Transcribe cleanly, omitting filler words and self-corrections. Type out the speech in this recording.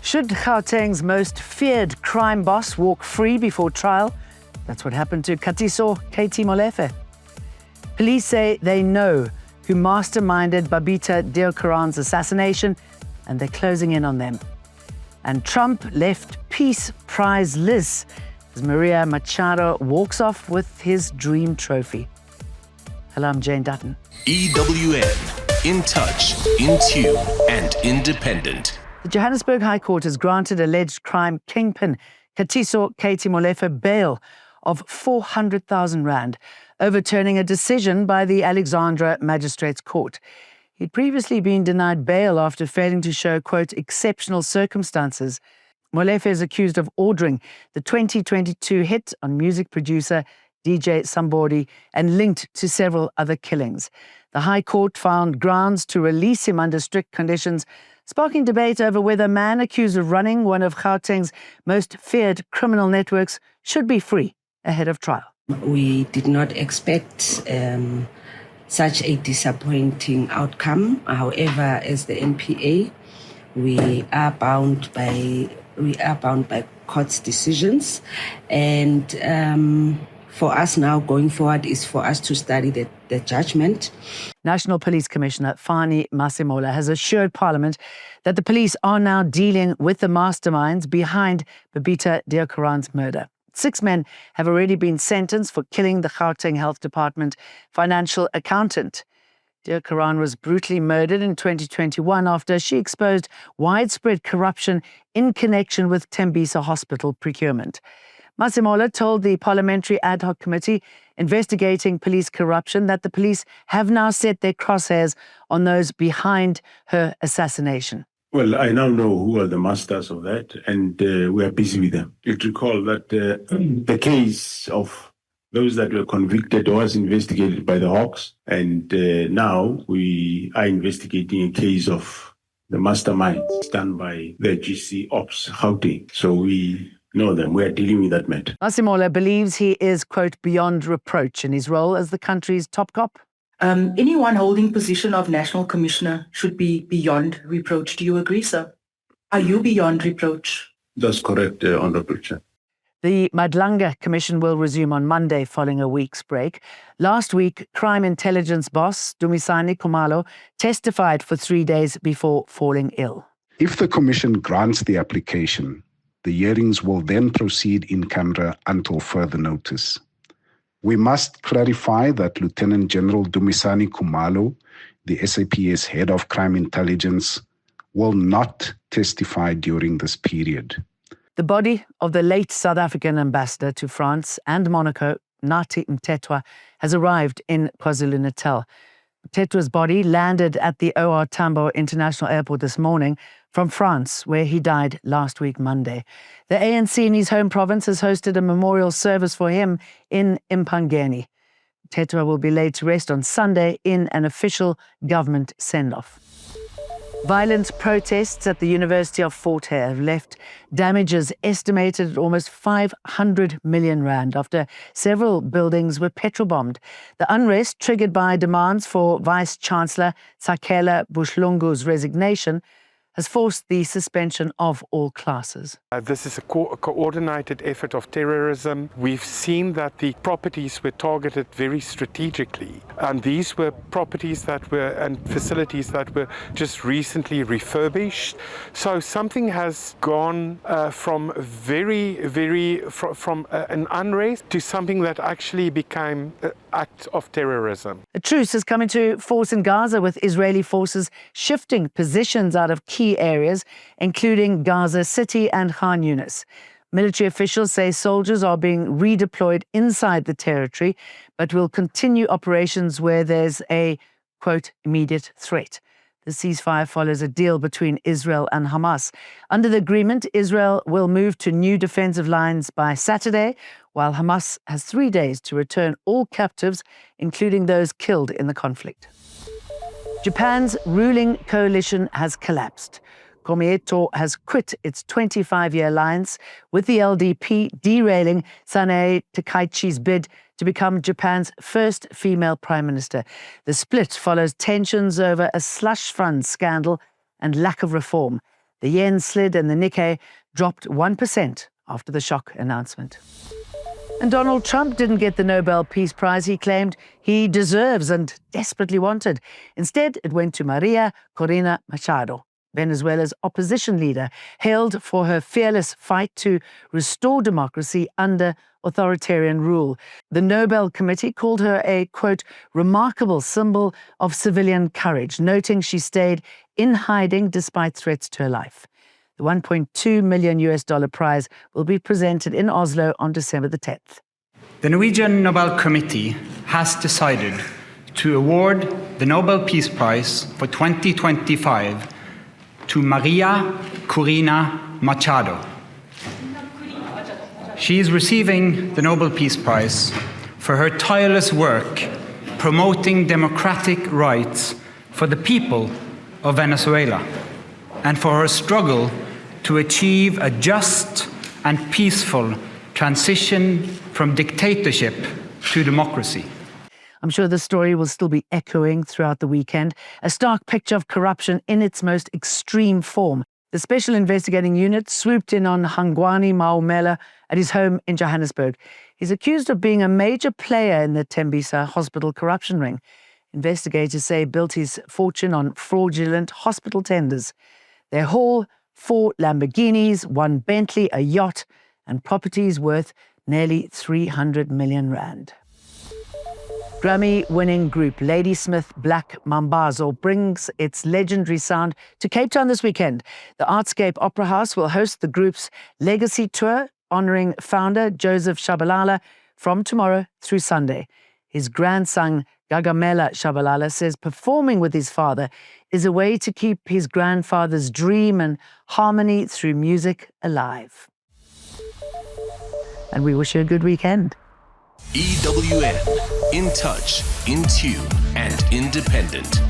Should Gauteng's most feared crime boss walk free before trial? That's what happened to Katiso Molefe. Police say they know who masterminded Babita Deokoran's assassination, and they're closing in on them. And Trump left peace prizeless as Maria Machado walks off with his dream trophy. Hello, I'm Jane Dutton. EWN, in touch, in tune, and independent. The Johannesburg High Court has granted alleged crime kingpin Katiso Molefe bail of 400,000 rand, overturning a decision by the Alexandra Magistrates Court. He'd previously been denied bail after failing to show, quote, exceptional circumstances. Molefe is accused of ordering the 2022 hit on music producer DJ Sambodi and linked to several other killings. The High Court found grounds to release him under strict conditions, sparking debate over whether a man accused of running one of Gauteng's most feared criminal networks should be free ahead of trial. We did not expect such a disappointing outcome. However, as the NPA, we are bound by court's decisions, and for us now going forward is for us to study the judgment. National Police Commissioner Fani Masimola has assured Parliament that the police are now dealing with the masterminds behind Babita Deokoran's murder. 6 men have already been sentenced for killing the Gauteng Health Department financial accountant. Deokoran was brutally murdered in 2021 after she exposed widespread corruption in connection with Tembisa Hospital procurement. Masimola told the Parliamentary Ad Hoc Committee investigating police corruption that the police have now set their crosshairs on those behind her assassination. Well, I now know who are the masters of that, and we are busy with them. You recall that the case of those that were convicted was investigated by the Hawks, and now we are investigating a case of the masterminds done by the GC Ops Gauteng. So we know them. We are dealing with that matter. Masimola believes he is, quote, beyond reproach in his role as the country's top cop. Anyone holding position of National Commissioner should be beyond reproach. Do you agree, sir? Are you beyond reproach? That's correct, Honourable Chair. The Madlanga Commission will resume on Monday following a week's break. Last week, crime intelligence boss Dumisani Khumalo testified for 3 days before falling ill. If the Commission grants the application, the hearings will then proceed in camera until further notice. We must clarify that Lieutenant General Dumisani Khumalo, the SAPS head of crime intelligence, will not testify during this period. The body of the late South African ambassador to France and Monaco, Nathi Mthethwa, has arrived in KwaZulu-Natal. Mthethwa's body landed at the OR Tambo International Airport this morning from France, where he died last week, Monday. The ANC in his home province has hosted a memorial service for him in Impangeni. Mthethwa will be laid to rest on Sunday in an official government send-off. Violent protests at the University of Fort Hare have left damages estimated at almost 500 million rand after several buildings were petrol-bombed. The unrest, triggered by demands for Vice-Chancellor Sakela Buhlungu's resignation, has forced the suspension of all classes. This is a coordinated effort of terrorism. We've seen that the properties were targeted very strategically, and these were properties that were and facilities that were just recently refurbished. So something has gone from an unrest to something that actually became an act of terrorism. A truce has come into force in Gaza, with Israeli forces shifting positions out of key areas, including Gaza City and Khan Yunis. Military officials say soldiers are being redeployed inside the territory, but will continue operations where there's a, quote, immediate threat. The ceasefire follows a deal between Israel and Hamas. Under the agreement, Israel will move to new defensive lines by Saturday, while Hamas has 3 days to return all captives, including those killed in the conflict. Japan's ruling coalition has collapsed. Komeito has quit its 25-year alliance with the LDP, derailing Sanae Takaichi's bid to become Japan's first female prime minister. The split follows tensions over a slush fund scandal and lack of reform. The yen slid and the Nikkei dropped 1% after the shock announcement. And Donald Trump didn't get the Nobel Peace Prize he claimed he deserves and desperately wanted. Instead, it went to Maria Corina Machado, Venezuela's opposition leader, hailed for her fearless fight to restore democracy under authoritarian rule. The Nobel Committee called her a, quote, remarkable symbol of civilian courage, noting she stayed in hiding despite threats to her life. The $1.2 million prize will be presented in Oslo on December the 10th. The Norwegian Nobel Committee has decided to award the Nobel Peace Prize for 2025 to Maria Corina Machado. She is receiving the Nobel Peace Prize for her tireless work promoting democratic rights for the people of Venezuela and for her struggle to achieve a just and peaceful transition from dictatorship to democracy. I'm sure the story will still be echoing throughout the weekend. A stark picture of corruption in its most extreme form. The Special Investigating Unit swooped in on Hangwani Maumela at his home in Johannesburg. He's accused of being a major player in the Tembisa hospital corruption ring. Investigators say he built his fortune on fraudulent hospital tenders. Their haul, 4 Lamborghinis, 1 Bentley, a yacht, and properties worth nearly 300 million rand. Grammy-winning group Ladysmith Black Mambazo brings its legendary sound to Cape Town this weekend. The Artscape Opera House will host the group's legacy tour, honouring founder Joseph Shabalala from tomorrow through Sunday. His grandson, Gagamela Shabalala, says performing with his father is a way to keep his grandfather's dream and harmony through music alive. And we wish you a good weekend. EWN, in touch, in tune, and independent.